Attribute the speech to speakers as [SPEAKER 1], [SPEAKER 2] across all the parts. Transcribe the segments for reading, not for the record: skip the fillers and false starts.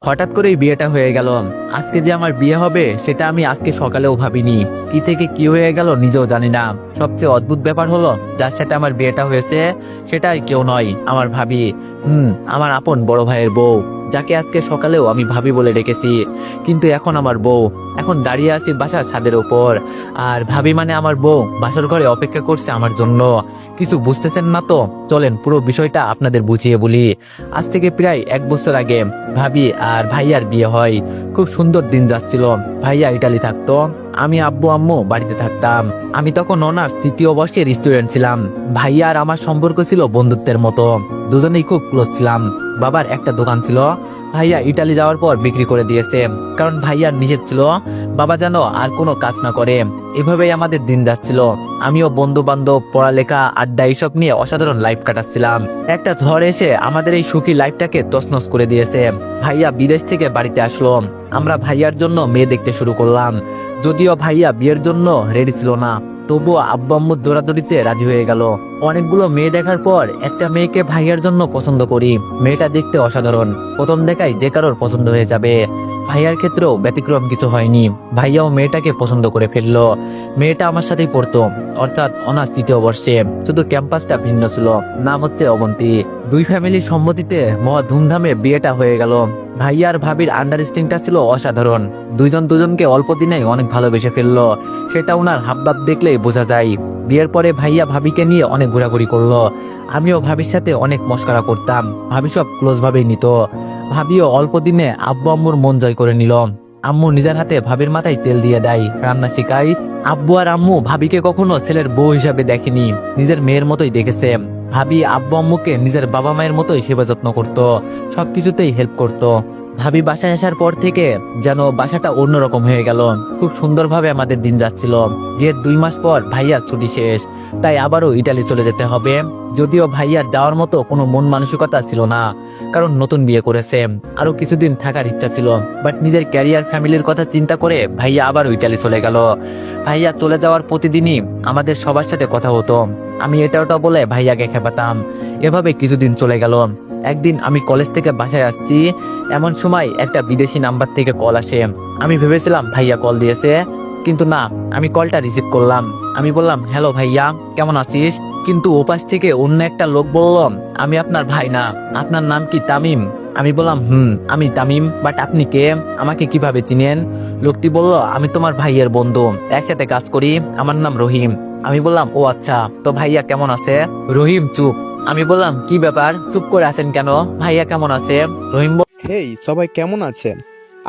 [SPEAKER 1] হঠাৎ করেই বিয়েটা হয়ে গেল। আজকে যে আমার বিয়ে হবে সেটা আমি আজকে সকালেও ভাবিনি। কি থেকে কি হয়ে গেল নিজেও জানি না। সবচেয়ে অদ্ভুত ব্যাপার হলো, যার সাথে আমার বিয়েটা হয়েছে সেটা আর কেউ নয়, আমার ভাবি। আমার আপন বড় ভাইয়ের বউ, যাকে আজকে সকালেও আমি ভাবি বলে ডেকেছি, কিন্তু এখন আমার বউ। এখন দাঁড়িয়ে আছি বাসার ছাদের ওপর, আর ভাবি মানে আমার বউ বাসার ঘরে অপেক্ষা করছে আমার জন্য। কিছু বুঝতেছেন না তো? চলেন পুরো বিষয়টা আপনাদের বুঝিয়ে বলি। আজ থেকে প্রায় 1 বছর আগে ভাবি আর ভাইয়ার বিয়ে হয়। খুব সুন্দর দিন যাচ্ছিল। ভাইয়া ইটালি থাকতো, আমি আব্বু আম্মু বাড়িতে থাকতাম। আমি তখন অনার্স 3য় বর্ষের স্টুডেন্ট ছিলাম। ভাইয়া আর আমার সম্পর্ক ছিল বন্ধুত্বের মতো, দুজনেই খুব ক্লোজ ছিলাম। বাবার একটা দোকান ছিল, ভাইয়া ইটালি যাওয়ার পর বিক্রি করে দিয়েছে, কারণ ভাইয়ার নিষেধ ছিল বাবা যেন আর কোনো কাজ না করে। এভাবেই আমাদের দিন যাচ্ছিল। আমিও বন্ধু বান্ধব, পড়ালেখা, আড্ডা এইসব নিয়ে অসাধারণ লাইফ কাটাচ্ছিলাম। একটা ঝড় এসে আমাদের এই সুখী লাইফটাকে তছনছ করে দিয়েছে। ভাইয়া বিদেশ থেকে বাড়িতে আসলো। আমরা ভাইয়ার জন্য মেয়ে দেখতে শুরু করলাম। যদিও ভাইয়া বিয়ের জন্য রেডি ছিল না, তবুও আব্বু আম্মুর জোরাজোরিতে রাজি হয়ে গেল। অনেকগুলো মেয়ে দেখার পর একটা মেয়েকে ভাইয়ার জন্য পছন্দ করি। মেয়েটা দেখতে অসাধারণ, প্রথম দেখায় যে কারোর পছন্দ হয়ে যাবে। ভাইয়ার ক্ষেত্রেও ব্যতিক্রম কিছু হয়নি। ভাইয়াও মেয়েটাকে পছন্দ করে ফেললো। মেয়েটা আমার সাথেই পড়তো, অর্থাৎ অনার্স 3য় বর্ষে, শুধু ক্যাম্পাসটা ভিন্ন ছিল। নাম হচ্ছে অবন্তী। দুই ফ্যামিলির সম্মতিতে মহা ধুমধামে বিয়েটা হয়ে গেল। ভাইয়া আর ভাবির আন্ডারস্ট্যান্ডিংটা ছিল অসাধারণ। দুইজন দুজনকে অল্প দিনেই অনেক ভালোবেসে ফেললো, সেটা ওনার হাবভাব দেখলেই বোঝা যায়। বিয়ের পরে ভাইয়া ভাবিকে নিয়ে অনেক ঘোরাঘুরি করলো। আমিও ভাবির সাথে অনেক মস্করা করতাম। ভাবি সব ক্লোজ ভাবেই নিত। ভাবিও অল্প দিনে আব্বু আম্মুর মন জয় করে নিল। আম্মু নিজের হাতে ভাবির মাথায় তেল দিয়ে দেয়, রান্না শেখায়। আব্বু আর আম্মু ভাবিকে কখনো ছেলের বউ হিসাবে দেখেনি, নিজের মেয়ের মতোই দেখেছে। ভাবি আব্বু আম্মুকে নিজের বাবা মায়ের মতোই সেবা যত্ন করতো, সবকিছুতেই হেল্প করতো। ভাবি বাসায় আসার পর থেকে যেন বাসাটা অন্যরকম হয়ে গেল। খুব সুন্দরভাবে আমাদের দিন যাচ্ছিল। বিয়ের 2 মাস পর ভাইয়ার ছুটি শেষ, তাই আবারও ইটালি চলে যেতে হবে। যদিও ভাইয়ার যাওয়ার মতো কোনো মন মানসিকতা ছিল না, কারণ নতুন বিয়ে করেছে, আরো কিছুদিন থাকার ইচ্ছা ছিল। বাট নিজের ক্যারিয়ার, ফ্যামিলির কথা চিন্তা করে ভাইয়া আবারও ইটালি চলে গেল। ভাইয়া চলে যাওয়ার প্রতিদিনই আমাদের সবার সাথে কথা হতো। আমি এটা ওটা বলে ভাইয়াকে খেপাতাম। এভাবে কিছুদিন চলে গেল। একদিন আমি কলেজ থেকে বাসায় আসছি, এমন সময় একটা বিদেশি নাম্বার থেকে কল আসে। আমি ভেবেছিলাম ভাইয়া কল দিয়েছে, কিন্তু না। আমি কলটা রিসিভ করলাম। আমি বললাম, হ্যালো ভাইয়া, কেমন আছিস? কিন্তু ওপাশ থেকে অন্য একটা লোক বলল, আমি আপনার ভাই না, আপনার নাম কি তামিম? আমি বললাম, আমি তামিম, বাট আপনি কে? আমাকে কিভাবে চিনেন? লোকটি বলল, আমি তোমার ভাইয়ের বন্ধু, একসাথে কাজ করি, আমার নাম রহিম। আমি বললাম, ও আচ্ছা, তো ভাইয়া কেমন আছে? রহিম চুপ। আমি বললাম, কি ব্যাপার, চুপ করে আছেন কেন? ভাইয়া কেমন আছে? রহিম
[SPEAKER 2] হেই সবাই কেমন আছেন?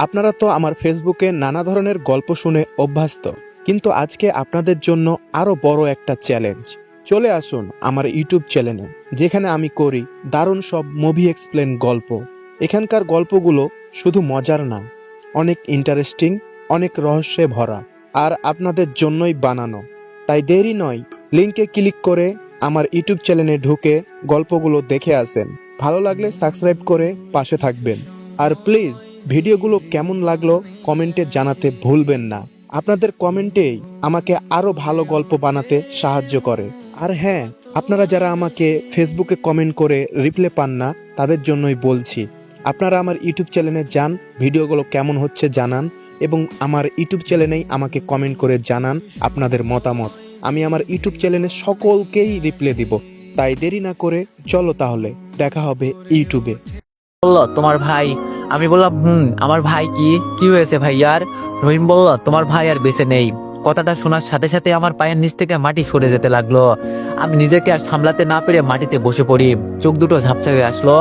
[SPEAKER 2] আপনারা তো আমার ফেসবুকে নানা ধরনের গল্প শুনে অভ্যস্ত, কিন্তু আজকে আপনাদের জন্য আরো বড় একটা চ্যালেঞ্জ। চলে আসুন আমার ইউটিউব চ্যানেলে, যেখানে আমি করি দারুণ সব মুভি এক্সপ্লেন গল্প। এখানকার গল্পগুলো শুধু মজার না, অনেক ইন্টারেস্টিং, অনেক রহস্যে ভরা, আর আপনাদের জন্যই বানানো। তাই দেরি নয়, লিংকে ক্লিক করে আমার ইউটিউব চ্যানেলে ঢুকে গল্পগুলো দেখে আসেন। ভালো লাগলে সাবস্ক্রাইব করে পাশে থাকবেন। আর প্লিজ ভিডিওগুলো কেমন লাগলো কমেন্টে জানাতে ভুলবেন না। আপনাদের কমেন্টেই আমাকে আরো ভালো গল্প বানাতে সাহায্য করে। আর হ্যাঁ, আপনারা যারা আমাকে ফেসবুকে কমেন্ট করে রিপ্লাই পান না, তাদের জন্যই বলছি, আপনারা আমার ইউটিউব চ্যানেলে যান, ভিডিওগুলো কেমন হচ্ছে জানান, এবং আমার ইউটিউব চ্যানেলেই আমাকে কমেন্ট করে জানান আপনাদের মতামত। আমি আমার ইউটিউব চ্যানেলে সকলকেই রিপ্লাই দিব। তাই দেরি না করে চলো তাহলে দেখা হবে ইউটিউবে।
[SPEAKER 1] বলল, তোমার ভাই? আমি বললাম, আমার ভাই? কি কি হয়েছে ভাইয়ার? রহিম বলল, তোমার ভাই আর বেঁচে নেই। কথাটা শোনার সাথে সাথে আমার পায়ের নিচ থেকে মাটি সরে যেতে লাগলো। আমি নিজেকে আর সামলাতে না পেরে মাটিতে বসে পড়ি। চোখ দুটো ঝাপসা হয়ে আসলো।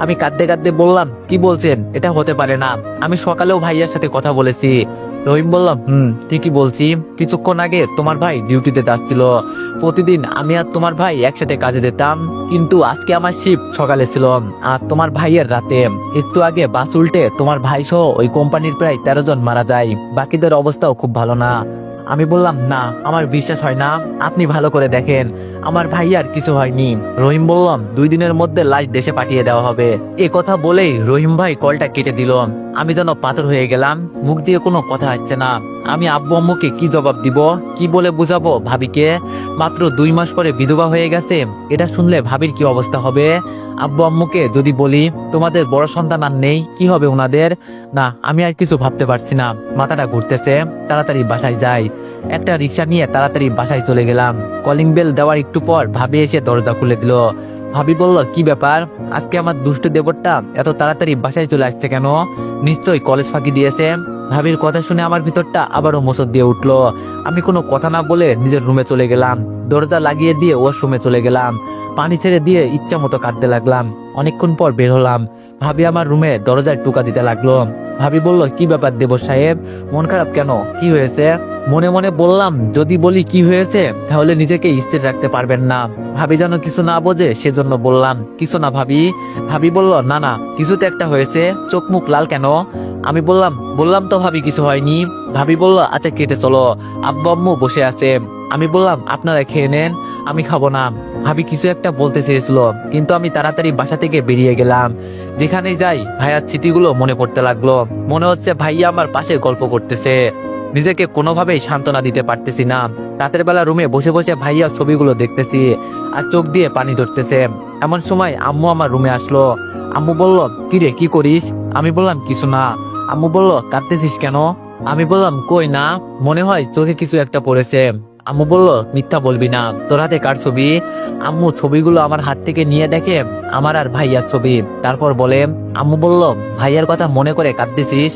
[SPEAKER 1] আমি কাঁদতে কাঁদতে বললাম, কি বলছেন? এটা হতে পারে না। আমি সকালেও ভাইয়ার সাথে কথা বলেছি। রহিম বললাম, ঠিকই বলছি। কিছুক্ষণ আগে তোমার ভাই ডিউটিতে যাচ্ছিল। প্রতিদিন আমি আর তোমার ভাই একসাথে কাজে যেতাম, কিন্তু আজকে আমার শিফট সকালে ছিল আর তোমার ভাইয়ের রাতে। একটু আগে বাস উল্টে তোমার ভাই সহ ওই কোম্পানির প্রায় 13 জন মারা যায়। বাকিদের অবস্থাও খুব ভালো না। আমি বললাম, না, আমার বিশ্বাস হয় না, আপনি ভালো করে দেখেন, আমার ভাইয়ার কিছু হয়নি। রহিম বললাম, 2 দিনের মধ্যে লাশ দেশে পাঠিয়ে দেওয়া হবে। এ কথা বলেই রহিম ভাই কলটা কেটে দিল। আমি যেন পাথর হয়ে গেলাম, মুখ দিয়ে কোনো কথা আসছে না। আমি আব্বু আম্মুকে কি জবাব দিব, কি বলে বুঝাবো ভাবিকে? মাত্র 2 মাস পরে বিধবা হয়ে গেছে, এটা শুনলে ভাবির কি অবস্থা হবে? আব্বু আম্মুকে যদি বলি তোমাদের বড় সন্তান আর নেই, কি হবে ওনাদের? না, আমি আর কিছু ভাবতে পারছি না, মাথাটা ঘুরতেছে। তাড়াতাড়ি বাসায় যাই। একটা রিক্সা নিয়ে তাড়াতাড়ি বাসায় চলে গেলাম। কলিং বেল দেওয়ার একটু পর ভাবি এসে দরজা খুলে দিল। ভাবি বলল, কি ব্যাপার, আজকে আমার দুষ্ট দেবরটা এত তাড়াতাড়ি বাসায় চলে আসছে কেন? নিশ্চয়ই কলেজ ফাঁকি দিয়েছে। ভাবির কথা শুনে আমার ভিতরটা আবারও মোচড় দিয়ে উঠলো। আমি কোনো কথা না বলে নিজের রুমে চলে গেলাম। দরজা লাগিয়ে দিয়ে ওয়াশরুমে চলে গেলাম। পানি ছেড়ে দিয়ে ইচ্ছা মতো কাটতে লাগলাম। অনেকক্ষণ পর বের হলাম। ভাবি আমার রুমে দরজায় টোকা দিতে লাগলো। ভাবি বলল, কি ব্যাপার দেবর সাহেব, মন খারাপ কেন, কি হয়েছে? মনে মনে বললাম, যদি বলি কি হয়েছে তাহলে নিজেকে স্থির রাখতে পারবেন না। ভাবি যেন কিছু না বোঝে, সেজন্য বললাম, কিছু না ভাবি। ভাবি বলল, না না, কিছু তো একটা হয়েছে, চোখ মুখ লাল কেন? আমি বললাম তো ভাবি কিছু হয়নি। ভাবি বলল, আচ্ছা খেতে চলো, আব্বু আম্মু বসে আছে। আমি বললাম, আপনারা খেয়ে নেন, আমি খাবো না। ভাবি কিছু একটা বলতে চেয়েছিল, কিন্তু আমি তাড়াতাড়ি বাসা থেকে বেরিয়ে গেলাম। যেখানেই যাই ভাইয়ার স্মৃতিগুলো মনে পড়তে লাগলো। মনে হচ্ছে ভাইয়া আমার পাশে গল্প করতেছে। নিজেকে কোনোভাবেই সান্ত্বনা দিতে পারতেছি না। রাতের বেলা রুমে বসে বসে ভাইয়া ছবিগুলো দেখতেছি আর চোখ দিয়ে পানি ধরতেছে। এমন সময় আম্মু আমার রুমে আসলো। আম্মু বলল, কিরে কি করিস? আমি বললাম, কিছু না। আম্মু বলল, কাঁদতেছিস কেন? আমি বললাম, কই না, মনে হয় চোখে কিছু একটা পড়েছে। আম্মু বলল, মিথ্যা বলবি না, তোর হাতে কার ছবি? আম্মু ছবিগুলো আমার হাত থেকে নিয়ে দেখে আমার আর ভাইয়ার ছবি। তারপর বলে, আম্মু বলল, ভাইয়ার কথা মনে করে কাঁদতেছিস?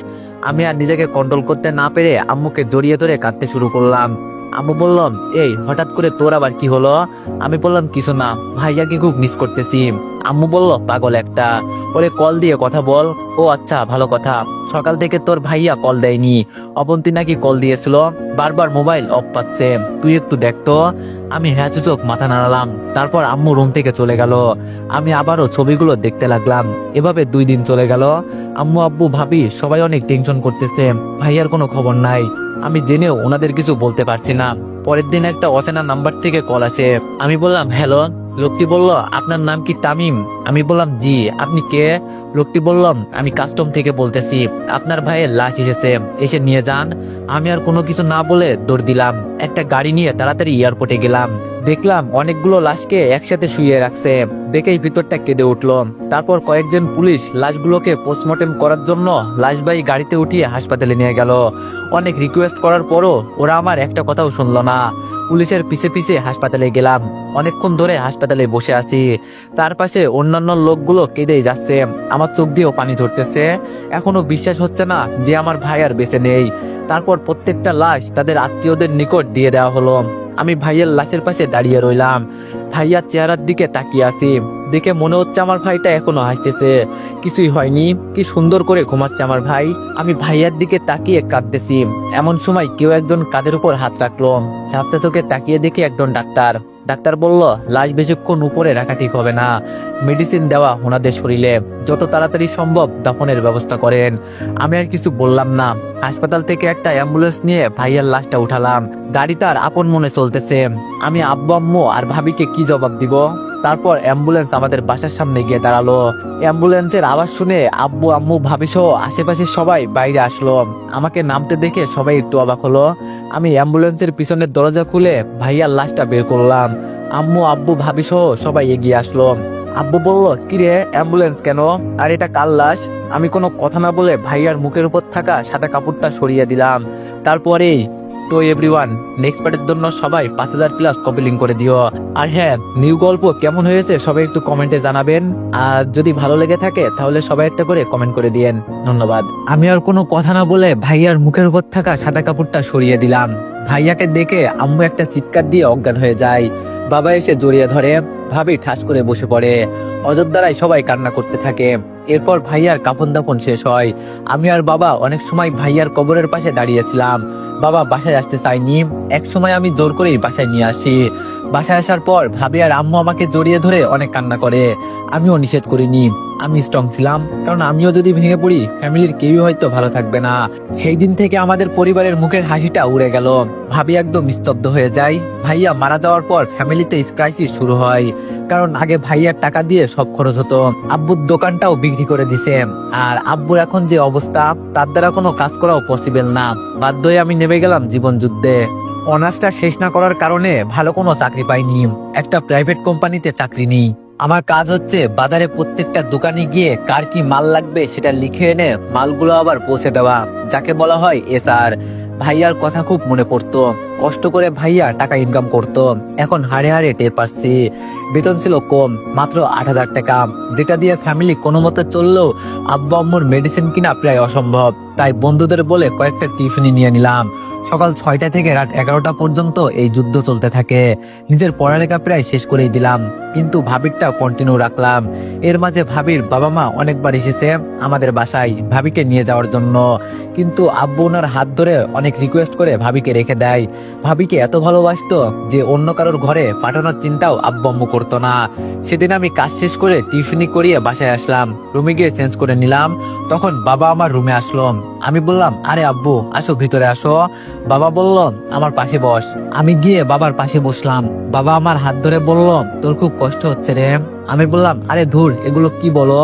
[SPEAKER 1] আমি আর নিজেকে কন্ট্রোল করতে না পেরে আম্মুকে জড়িয়ে ধরে কাঁদতে শুরু করলাম। আম্মু বলল, এই হঠাৎ করে তোর আবার কি হলো? আমি বললাম, কিছু না, ভাইয়াকে খুব মিস করতেছি। আম্মু বলল, পাগল একটা, ওরে কল দিয়ে কথা বল। ও আচ্ছা, ভালো কথা। সকাল থেকে তোর ভাইয়া কল দেয়নি, অবন্তী নাকি কল দিয়েছিল, বারবার মোবাইল অফ পাচ্ছে, তুই একটু দেখতো। আমি হ্যাঁ চোখ মাথা নাড়ালাম। তারপর আম্মু রুম থেকে চলে গেল। আমি আবারও ছবিগুলো দেখতে লাগলাম। এভাবে 2 দিন চলে গেল। আম্মু আব্বু ভাবি সবাই অনেক টেনশন করতেছে, ভাইয়ার কোনো খবর নাই। আমি জেনেও ওনাদের কিছু বলতে পারছি না। পরের দিন একটা অচেনা নাম্বার থেকে কল আসে। আমি বললাম, হ্যালো। লোকটি বলল, আপনার নাম কি তামিম? আমি বললাম, জি। আপনি কে? লোকটি বলল, আমি কাস্টম থেকে বলতেছি, আপনার ভাইয়ের লাশ এসেছে, এসে নিয়ে যান। আমি আর কোনো কিছু না বলে দৌড় দিলাম। একটা গাড়ি নিয়ে তাড়াতাড়ি এয়ারপোর্টে গেলাম। দেখলাম অনেকগুলো লাশকে একসাথে শুয়ে রাখছে। দেখেই ভিতরটা কেঁদে উঠলো। তারপর কয়েকজন পুলিশ লাশগুলোকে পোস্টমর্টেম করার জন্য লাশবাহী গাড়িতে উঠিয়ে হাসপাতালে নিয়ে গেল। অনেক রিকোয়েস্ট করার পরও ওরা আমার একটা কথাও শুনলো না। পুলিশের পিছে পিছে হাসপাতালে গেলাম। অনেকক্ষণ ধরে হাসপাতালে বসে আছি। চারপাশে অন্যান্য লোকগুলো কেঁদেই যাচ্ছে। আমার চোখ দিয়েও পানি ধরতেছে। এখনো বিশ্বাস হচ্ছে না যে আমার ভাই আর বেঁচে নেই। তারপর প্রত্যেকটা লাশ তাদের আত্মীয়দের নিকট দিয়ে দেওয়া হলো। আমি ভাইয়ের লাশের পাশে দাঁড়িয়ে রইলাম। ভাইয়ার চেহারার দিকে তাকিয়ে আছি। দেখে মনে হচ্ছে আমার ভাইটা এখনো হাসতেছে, কিছুই হয়নি, কি সুন্দর করে ঘুমাচ্ছে আমার ভাই। আমি ভাইয়ার দিকে তাকিয়ে কাঁদতেছি। এমন সময় কেউ একজন কাঁধের উপর হাত রাখলো। ঝাপসা চোখে তাকিয়ে দেখি একজন ডাক্তার। ডাক্তার বলল, লাশ বেশিক্ষণ উপরে রাখা ঠিক হবে না, মেডিসিন দেওয়া ওনাদের শরীরে, যত তাড়াতাড়ি সম্ভব দাফনের ব্যবস্থা করেন। আমি আর কিছু বললাম না। হাসপাতাল থেকে একটা অ্যাম্বুলেন্স নিয়ে ভাইয়ার লাশটা উঠালাম। গাড়ি তার আপন মনে চলতেছে। আমি আব্বু আম্মু আর ভাবিকে কি জবাব দিব? তারপর অ্যাম্বুলেন্স আমাদের বাসার সামনে গিয়ে দাঁড়ালো। অ্যাম্বুলেন্সের আওয়াজ শুনে আব্বু আম্মু ভাবি সহ আশেপাশে সবাই বাইরে আসলো। আমাকে নামতে দেখে সবাই একটু অবাক হলো। আমি অ্যাম্বুলেন্সের পিছনের দরজা খুলে ভাইয়ার লাশটা বের করলাম। আম্মু আব্বু ভাবি সহ সবাই এগিয়ে আসলো। আব্বু বলল, কিরে অ্যাম্বুলেন্স কেন, আর এটা কার লাশ? আমি কোনো কথা না বলে ভাইয়ার মুখের উপর থাকা সাদা কাপড়টা সরিয়ে দিলাম। তারপরেই তো এভরিওয়ান, নেক্সট পার্টের জন্য সবাই 5000+ কপি লিঙ্ক করে দিও। আর হ্যাঁ, নিউ গল্প কেমন হয়েছে সবাই একটু কমেন্টে জানাবেন। আর যদি ভালো লেগে থাকে তাহলে সবাই একটা করে কমেন্ট করে দিয়েন। ধন্যবাদ। আমি আর কোনো কথা না বলে ভাইয়ার মুখের উপর থাকা সাদা কাপড়টা সরিয়ে দিলাম। ভাইয়াকে দেখে আম্মু একটা চিৎকার দিয়ে অজ্ঞান হয়ে যায়। বাবা এসে জড়িয়ে ধরে। ভাবি ঠাস করে বসে পড়ে। অযোধ্যারায় সবাই কান্না করতে থাকে। এরপর ভাইয়ার কাফন দাফন শেষ হয়। আমি আর বাবা অনেক সময় ভাইয়ার কবরের পাশে দাঁড়িয়েছিলাম। বাবা বাসায় আসতে চাইনি। এক সময় আমি জোর করেই বাসায় নিয়ে আসি। বাসায় আসার পর ভাবি আর আম্মু আমাকে জড়িয়ে ধরে অনেক কান্না করে। আমিও নিষেধ করিনি, আমি স্ট্রং ছিলাম, কারণ আমিও যদি ভেঙে পড়ি ফ্যামিলির কেউই হয়তো ভালো থাকবে না। সেই দিন থেকে আমাদের পরিবারের মুখের হাসিটা উড়ে গেল। ভাবি একদম স্তব্ধ হয়ে যায়। ভাইয়া মারা যাওয়ার পর ফ্যামিলিতে ক্রাইসিস শুরু হয়, কারণ আগে ভাইয়ার টাকা দিয়ে সব খরচ হতো। আব্বুর দোকানটাও বিক্রি করে দিছে, আর আব্বুর এখন যে অবস্থা তার দ্বারা কোনো কাজ করাও পসিবল না। বাধ্য হয়ে আমি নেমে গেলাম জীবন যুদ্ধে। অনার্সটা শেষ না করার কারণে ভালো কোনো চাকরি পাইনি, একটা প্রাইভেট কোম্পানিতে চাকরি নেই। আমার কাজ হচ্ছে বাজারে প্রত্যেকটা দোকানে গিয়ে কার কি মাল লাগবে সেটা লিখে এনে মালগুলো আবার পৌঁছে দেওয়া, যাকে বলা হয় এসআর। ভাইয়ার কথা খুব মনে পড়তো, কষ্ট করে ভাইয়া টাকা ইনকাম করতো, এখন হাড়ে হাড়ে টের পাচ্ছি। বেতন ছিল কম, মাত্র 8,000 টাকা, যেটা দিয়ে ফ্যামিলি কোনো মতে চললেও আব্বা আম্মুর মেডিসিন কিনা প্রায় অসম্ভব। তাই বন্ধুদের বলে কয়েকটা টিফিনি নিয়ে নিলাম। সকাল 6টা থেকে রাত 11টা পর্যন্ত এই যুদ্ধ চলতে থাকে। নিজের পড়ালেখা প্রায় শেষ করেই দিলাম, কিন্তু ভাবিরটা কন্টিনিউ রাখলাম। এর মাঝে ভাবির বাবা মা অনেকবার এসেছে আমাদের বাসায় ভাবিকে নিয়ে যাওয়ার জন্য, কিন্তু আব্বু ওনার হাত ধরে অনেক রিকোয়েস্ট করে ভাবিকে রেখে দেয়। ভাবিকে এত ভালোবাসতো যে অন্য কারোর ঘরে পাঠানোর চিন্তাও আব্বু আম্মু করতো না। সেদিন আমি কাজ শেষ করে টিফিনি করিয়ে বাসায় আসলাম, রুমে গিয়ে চেঞ্জ করে নিলাম। তখন বাবা আমার রুমে আসলো। আমি বললাম, আরে আব্বু আসো, ভিতরে আসো। বাবা বলল, আমার পাশে বস। আমি গিয়ে বাবার পাশে বসলাম। বাবা আমার হাত ধরে বলল, তোর খুব কষ্ট হচ্ছে রে। আমি বললাম, আরে ধুর, এগুলো কি বলো।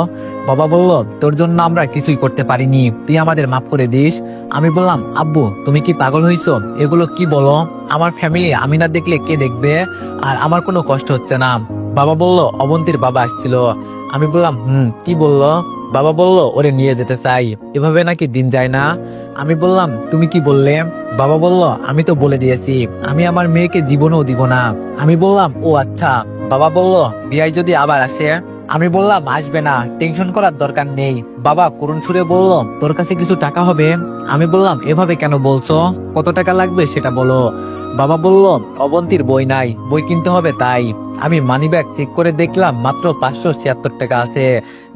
[SPEAKER 1] বাবা বলল, তোর জন্য আমরা কিছুই করতে পারিনি, তুই আমাদের মাফ করে দিস। আমি বললাম, আব্বু তুমি কি পাগল হইছো, এগুলো কি বলো। আমার ফ্যামিলি আমি না দেখলে কে দেখবে, আর আমার কোনো কষ্ট হচ্ছে না। বাবা বলল, অবন্তীর বাবা আসছিল। আমি বললাম, কি বললো। বাবা বলল, ওরে নিয়ে যেতে চাই, এভাবে নাকি দিন যায় না। আমি বললাম, তুমি কি বললে। বাবা বলল, আমি তো বলে দিয়েছি আমি আমার মেয়েকে জীবনও দিব না। আমি বললাম, ও আচ্ছা। বাবা বলল, বিয়াই যদি আবার আসে। আমি বললাম, আসবে না, টেনশন করার দরকার নেই। বাবা করুণ সুরে বলল, তোর কাছে কিছু টাকা হবে। আমি বললাম, এভাবে কেন বলছো, কত টাকা লাগবে সেটা বলো। বাবা বলল, অবন্তীর বই নাই, বই কিনতে হবে তাই। আমি মানিব্যাগ চেক করে দেখলাম মাত্র 576 টাকা আছে,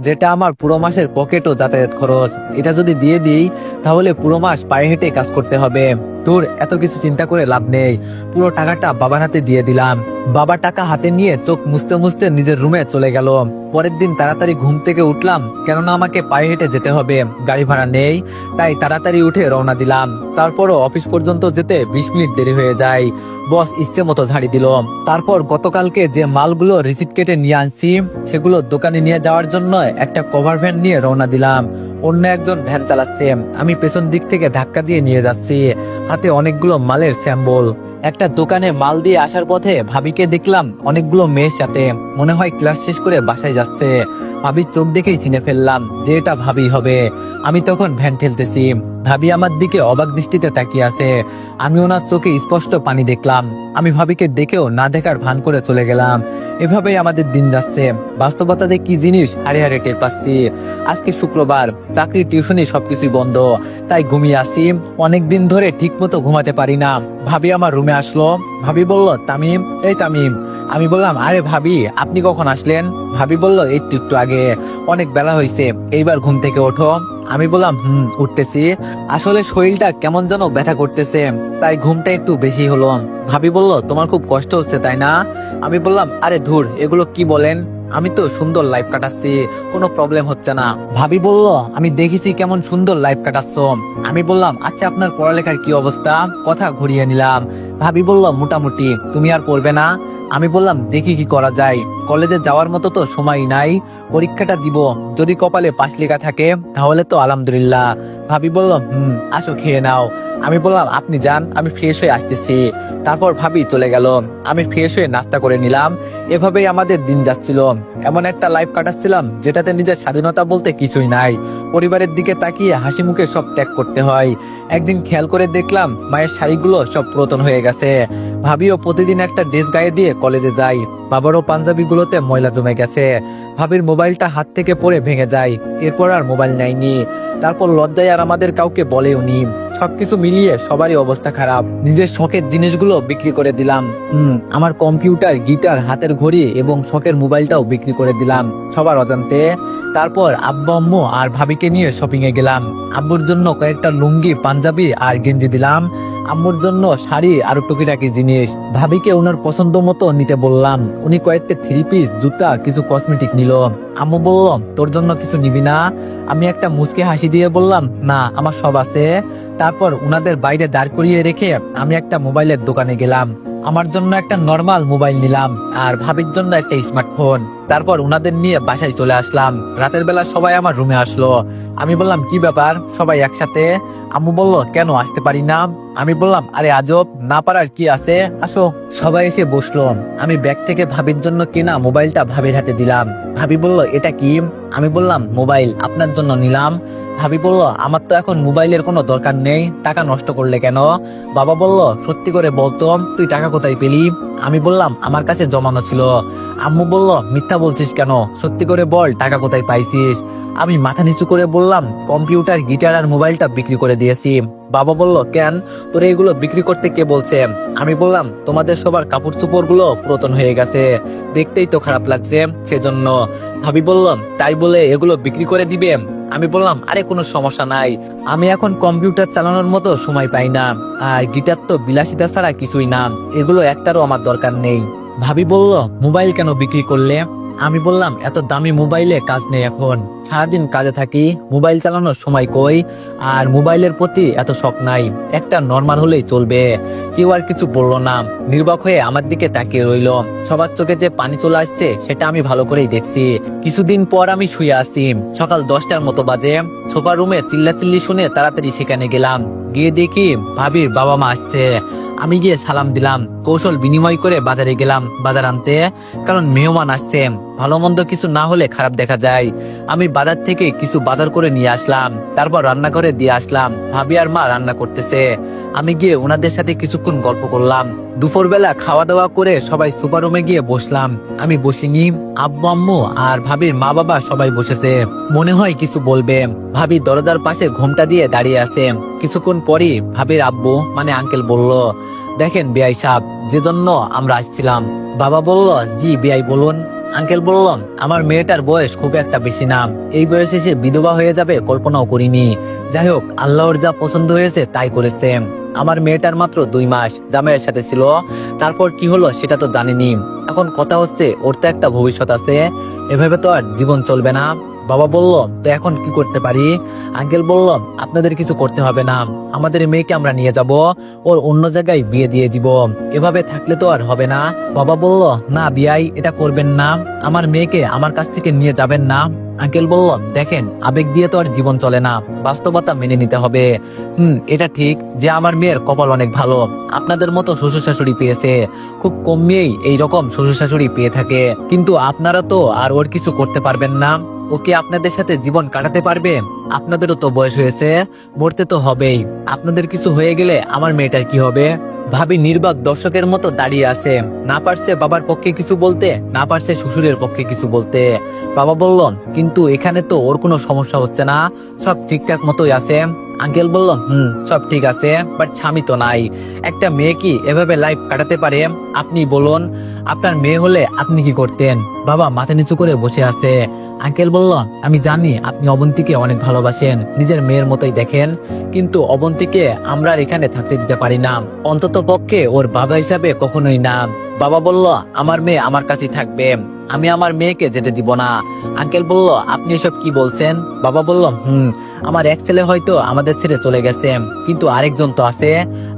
[SPEAKER 1] যেটা আমার পুরো মাসের পকেট ও যাতায়াত খরচ। এটা যদি দিয়ে দিই তাহলে পুরো মাস পায়ে হেঁটে কাজ করতে হবে। তোর এত কিছু চিন্তা করে লাভ নেই। পুরো টাকাটা বাবার হাতে দিয়ে দিলাম। বাবা টাকা হাতে নিয়ে চোখ মুছতে মুছতে নিজের রুমে চলে গেল। পরের দিন তাড়াতাড়ি ঘুম থেকে উঠলাম, কেননা আমাকে পায়ে হেঁটে যেতে হবে, গাড়ি ভাড়া নেই। তাই তাড়াতাড়ি উঠে রওনা দিলাম। তারপরও অফিস পর্যন্ত যেতে 20 মিনিট দেরি হয়ে যায়। বস ইচ্ছে মতো ঝাড়ি দিল। তারপর গতকালকে যে মালগুলো রিসিট কেটে নিয়ে আনছি সেগুলো দোকানে নিয়ে যাওয়ার জন্য একটা কভার ভ্যান নিয়ে রওনা দিলাম। অন্য একজন ভ্যান চালাচ্ছে, আমি পেছন দিক থেকে ধাক্কা দিয়ে নিয়ে যাচ্ছি, হাতে অনেকগুলো মালের স্যাম্বল। একটা দোকানে মাল দিয়ে আসার পথে ভাবিকে দেখলাম অনেকগুলো মেয়ের সাথে, মনে হয় ক্লাস শেষ করে বাসায় যাচ্ছে। ভাবির চোখ দেখেই চিনে ফেললাম যে এটা ভাবি হবে। আমি তখন ভ্যান ঠেলতেছি, ভাবি আমার দিকে অবাক দৃষ্টিতে তাকিয়ে আছে। আমি ওনার চোখে স্পষ্ট পানি দেখলাম। আমি ভাবিকে দেখেও না দেখার ভান করে চলে গেলাম। এভাবেই আমাদের দিন যাচ্ছে। বাস্তবতা যে কি জিনিস হারে হারে টের পাচ্ছি। আজকে শুক্রবার, চাকরি টিউশনি সবকিছুই বন্ধ, তাই ঘুমিয়ে আসি। অনেকদিন ধরে ঠিক মতো ঘুমাতে পারি না। ভাবি আমার রুমে আসলো। ভাবি বলল, তামিম, এই তামিম। আমি বললাম, আরে ভাবি আপনি কখন আসলেন। ভাবি বলল, এই তো একটু আগে, অনেক বেলা হয়েছে, এইবার ঘুম থেকে ওঠো। আমি বললাম, উঠতেছি। আসলে শরীরটা কেমন যেন ব্যথা করতেছে, তাই ঘুমটা একটু বেশি হলো। ভাবি বলল, তোমার খুব কষ্ট হচ্ছে তাই না। আমি বললাম, আরে ধুর, এগুলো কি বলেন, আমি তো সুন্দর লাইফ কাটাচ্ছি, কোনো প্রবলেম হচ্ছে না। ভাবি বলল, আমি দেখেছি কেমন সুন্দর লাইফ কাটাচ্ছ। আমি বললাম, আচ্ছা আপনার পড়ালেখার কি অবস্থা। কথা ঘুরিয়ে নিলাম। ভাবি বলল, মোটামুটি। তুমি আর পড়বে না। আমি বললাম, দেখি কি করা যায়, কলেজে যাওয়ার মতো তো সময় নাই, পরীক্ষাটা দিব, যদি কপালে পাশ লেখা থাকে তাহলে তো আলহামদুলিল্লাহ। ভাবি বলল, আসো খেয়ে নাও। আমি বললাম, আপনি যান, আমি ফ্রেশ হয়ে আসতেছি। তারপর ভাবি চলে গেল। আমি ফ্রেশ হয়ে নাস্তা করে নিলাম। এভাবেই আমাদের দিন যাচ্ছিল। এমন একটা লাইফ কাটাচ্ছিলাম যেটাতে নিজের স্বাধীনতা বলতে কিছুই নাই। পরিবারের দিকে তাকিয়ে হাসি মুখে সব ত্যাগ করতে হয়। একদিন খেয়াল করে দেখলাম মায়ের শাড়িগুলো সব পুরাতন হয়ে গেছে। ভাবিও প্রতিদিন একটা ড্রেস গায়ে দিয়ে কলেজে যায়। বাবারও পাঞ্জাবিগুলোতে ময়লা জমে গেছে। ভাবির মোবাইলটা হাত থেকে পড়ে ভেঙে যায়। এরপর আর মোবাইল নেয়নি। তারপর লজ্জায় আর আমাদের কাউকে বলেও নি। সবকিছু মিলিয়ে সবারই অবস্থা খারাপ। নিজের শখের জিনিসগুলো বিক্রি করে দিলাম। আমার কম্পিউটার, গিটার, হাতের ঘড়ি এবং শখের মোবাইলটাও বিক্রি করে দিলাম সবার অজান্তে। তারপর আব্বু আম্মু আর ভাবিকে নিয়ে শপিং এ গেলাম। আব্বুর জন্য কয়েকটা লুঙ্গি, পাঞ্জাবি আর গেঞ্জি দিলাম। আম্মুর জন্য শাড়ি আর টুকিটাকি জিনিস। ভাবিকে ওনার পছন্দ মতো নিতে বললাম। উনি কয়েকটা থ্রি পিস, জুতা, কিছু কসমেটিক নিল। আম্মু বলল, তোর জন্য কিছু নিবি না? আমি একটা মুচকে হাসি দিয়ে বললাম, না, আমার সব আছে। তারপর উনাদের বাইরে দাঁড় করিয়ে রেখে আমি একটা মোবাইলের দোকানে গেলাম। আমার জন্য একটা নর্মাল মোবাইল নিলাম আর ভাবির জন্য একটা স্মার্টফোন। তারপর উনাদের নিয়ে বাসায় চলে আসলাম। রাতের বেলা সবাই আমার রুমে আসলো। আমি বললাম, কি ব্যাপার সবাই একসাথে? আম্মু বলল, কেন আসতে পারি না? আমি বললাম, আরে আজব, না পারার কি আছে, আসো। সবাই এসে বসলো। আমি ব্যাগ থেকে ভাবির জন্য কেনা মোবাইলটা ভাবির হাতে দিলাম। ভাবি বলল, এটা কি? আমি বললাম, মোবাইল আপনার জন্য নিলাম। ভাবি বলল, আমার তো এখন মোবাইলের কোনো দরকার নেই, টাকা নষ্ট করলে কেন? বাবা বলল, সত্যি করে বলতো, তুই টাকা কোথায় পেলি? আমি বললাম, আমার কাছে জমানো ছিল। আম্মু বলল, মিথ্যা বলছিস কেন, সত্যি করে বল, টাকা কোথায় পাইছিস? আমি মাথা নিচু করে বললাম, কম্পিউটার, গিটার আর মোবাইলটা বিক্রি করে দিয়েছি। বাবা বলল, কেন, তোরে এগুলো বিক্রি করতে কে বলছে? আমি বললাম, তোমাদের সবার কাপড় চোপড় গুলো পুরাতন হয়ে গেছে, দেখতেই তো খারাপ লাগছে, সেজন্য। ভাবি বলল, তাই বলে এগুলো বিক্রি করে দিবে? আমি বললাম, আরে কোনো সমস্যা নাই, আমি এখন কম্পিউটার চালানোর মতো সময় পাই না, আর গিটার তো বিলাসিতা ছাড়া কিছুই না, এগুলো একটারও আমার দরকার নেই। ভাবি বলল, মোবাইল কেন বিক্রি করলে? আমি বললাম, এত দামি মোবাইলে কাজ নেই এখন, সারাদিন কাজে থাকি, মোবাইল চালানোর সময় কই, আর মোবাইলের প্রতি এত শখ নাই, একটা নরমাল হলেই চলবে। কেউ আর কিছু বললো না, নির্বাক হয়ে আমার দিকে তাকিয়ে রইল। সবার চোখে যে পানি চলে আসছে সেটা আমি ভালো করেই দেখছি। কিছুদিন পর আমি শুয়ে আসি, সকাল 10টার মতো বাজে। সোফার রুমে চিল্লাচিল্লি শুনে তাড়াতাড়ি সেখানে গেলাম। গিয়ে দেখি ভাবির বাবা মা আসছে। আমি গিয়ে সালাম দিলাম, কৌশল বিনিময় করে বাজারে গেলাম বাজার আনতে, কারণ মেহমান আসছে, ভালো মন্দ কিছু না হলে খারাপ দেখা যায়। আমি বাজার থেকে কিছু বাজার করে নিয়ে আসলাম, তারপর রান্নাঘরে দিয়ে আসলাম। ভাবি আর মা রান্না করতেছে। আমি গিয়ে ওনাদের সাথে কিছুক্ষণ গল্প করলাম। দুপুরবেলা খাওয়া দাওয়া করে সবাই সুপার রুমে গিয়ে বসলাম। আমি বসিনি, আব্বু আম্মু আর ভাবির মা বাবা সবাই বসেছে, মনে হয় কিছু বলবে। ভাবি দরজার পাশে ঘোমটা দিয়ে দাঁড়িয়ে আছে। কিছুক্ষণ পরই ভাবির আব্বু মানে আঙ্কেল বলল, দেখেন বিআই সাহেব, যে জন্য আমরা আসছিলাম। বাবা বলল, জি বিআই বলুন। আঙ্কেল বলল, আমার মেয়েটার বয়স খুব একটা বেশি না, এই বয়সে সে বিধবা হয়ে যাবে কল্পনাও করিনি। যাই হোক, আল্লাহর যা পছন্দ হয়েছে তাই করেছে। আমার মেয়েটার মাত্র 2 মাস জামাইয়ের সাথে ছিল, তারপর কি হলো সেটা তো জানিনি। এখন কথা হচ্ছে, ওর তো একটা ভবিষ্যৎ আছে, এভাবে তো আর জীবন চলবে না। বাবা বলল, তো এখন কি করতে পারি? আঙ্কেল বলল, আপনাদের কিছু করতে হবে না, আমাদের মেয়েকে আমরা নিয়ে যাব, ওর অন্য জায়গায় বিয়ে দিয়ে দিব, এভাবে থাকলে তো আর হবে না। বাবা বলল, না বিয়াই, এটা করবেন না, আমার মেয়েকে আমার কাছ থেকে নিয়ে যাবেন না। আঙ্কেল বলল, দেখেন, আবেগ দিয়ে তো আর জীবন চলে না, বাস্তবতা মেনে নিতে হবে। এটা ঠিক যে আমার মেয়ের কপাল অনেক ভালো, আপনাদের মতো শ্বশুর শাশুড়ি পেয়েছে। খুব কম মেয়েই এইরকম শ্বশুর শাশুড়ি পেয়ে থাকে, কিন্তু আপনারা তো আর ওর কিছু করতে পারবেন না। ওকে আপনাদের সাথে জীবন কাটাতে পারবে? আপনাদেরও তো বয়স হয়েছে, মরতে তো হবেই। আপনাদের কিছু হয়ে গেলে আমার মেয়েটার কি হবে? ভাবি নির্বাক দর্শকের মতো দাঁড়িয়ে আছে, না পারছে বাবার পক্ষে কিছু বলতে, না পারছে শ্বশুরের পক্ষে কিছু বলতে। বাবা বলল, কিন্তু এখানে তো ওর কোনো সমস্যা হচ্ছে না, সব ঠিকঠাক মতোই আছে। আঙ্কেল বলল, সব ঠিক আছে, বাট স্বামী তো নাই। একটা মেয়ে কি এভাবে লাইফ কাটাতে পারে? আপনি বলুন, আপনার মেয়ে হলে আপনি কি করতেন? বাবা মাথা নিচু করে বসে আছে। আঙ্কেল বলল, আমি জানি আপনি অবন্তীকে অনেক ভালোবাসেন, নিজের মেয়ের মতোই দেখেন, কিন্তু অবন্তীকে আমরা আর এখানে থাকতে দিতে পারি না, অন্তত পক্ষে ওর বাবা হিসাবে কখনোই না। বাবা বলল, আমার মেয়ে আমার কাছেই থাকবে, আমি আমার মেয়েকে যেতে দিব না। আঙ্কেল বলল, আপনি এসব কি বলছেন? বাবা বলল, আমার এক ছেলে হয়তো আমাদের ছেড়ে চলে গেছে, কিন্তু আরেকজন তো আছে।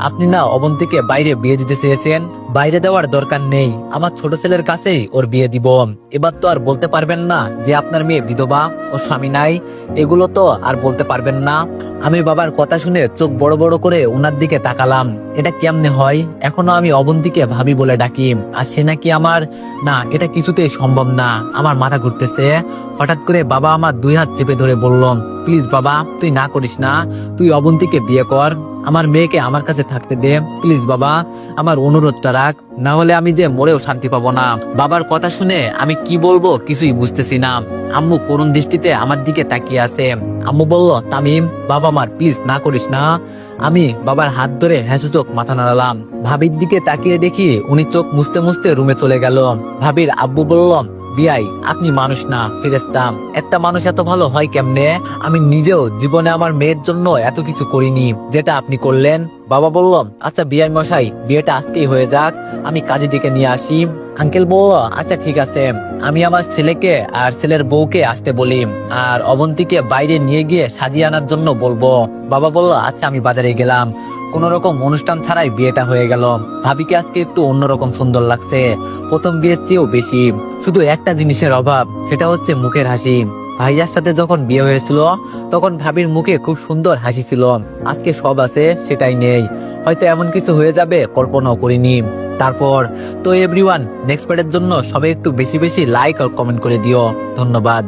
[SPEAKER 1] আপনি না অবন্তীকে বাইরে বিয়ে দিতে চেয়েছেন, বাইরে দেওয়ার দরকার নেই, আমার ছোট ছেলের কাছেই ওর বিয়ে দিব। এবার তো আর বলতে পারবেন না যে আপনার মেয়ে বিধবা, ও স্বামী নাই, এগুলো তো আর বলতে পারবেন না। আমি বাবার কথা শুনে চোখ বড় বড় করে ওনার দিকে তাকালাম। এটা কেমনে হয়? এখনো আমি অবন্তীকে ভাবি বলে ডাকি, আর সে নাকি আমার, না, এটা কিছুতেই সম্ভব না। আমার মাথা ঘুরতেছে। হঠাৎ করে বাবা আমার 2 হাত চেপে ধরে বলল, প্লিজ বাবা, তুই না করিস না, তুই অবন্তীকে বিয়ে কর, আমার মেয়েকে আমার কাছে থাকতে দে, প্লিজ বাবা, আমার অনুরোধটা রাখ, না হলে আমি যে মরেও শান্তি পাবো না। বাবার কথা শুনে আমি কি বলবো কিছুই বুঝতেছি না। আম্মু করুণ দৃষ্টিতে আমার দিকে তাকিয়ে আছে। আম্মু বলল, তামিম, বাবা আমার, প্লিজ না করিস না। আমি বাবার হাত ধরে চোখ মাথা নাড়ালাম। ভাবির দিকে তাকিয়ে দেখি উনি চোখ মুছতে মুছতে রুমে চলে গেল। ভাবির আব্বু বলল, বিয়াই, আপনি মানুষ না ফেরেশতা। একটা মানুষ এত ভালো হয় কেমনে? আমি নিজেও জীবনে আমার মেয়ের জন্য এত কিছু করিনি যেটা আপনি করলেন। বাবা বলল, আচ্ছা বিয়াই মশাই, বিয়েটা আজকেই হয়ে যাক, আমি কাজে ডেকে নিয়ে আসি। আঙ্কেল বলল, আচ্ছা ঠিক আছে, আমি আমার ছেলেকে আর ছেলের বউকে আসতে বলি, আর অবন্তীকে বাইরে নিয়ে গিয়ে সাজিয়ে আনার জন্য বলবো। বাবা বলল, আচ্ছা আমি বাজারে গেলাম। কোন রকম অনুষ্ঠান ছাড়াই বিয়েটা হয়ে গেল। ভাবিকে আজকে একটু অন্যরকম সুন্দর লাগছে, প্রথম বিয়ের চেয়েও বেশি। শুধু একটা জিনিসের অভাব, সেটা হচ্ছে মুখের হাসি। ভাইয়ার সাথে যখন বিয়ে হয়েছিল তখন ভাবির মুখে খুব সুন্দর হাসি ছিল, আজকে সব আছে সেটাই নেই। হয়তো এমন কিছু হয়ে যাবে কল্পনাও করিনি। তারপর তো এভরিওয়ান, নেক্সট পার্টের জন্য সবাই একটু বেশি বেশি লাইক আর কমেন্ট করে দিও। ধন্যবাদ।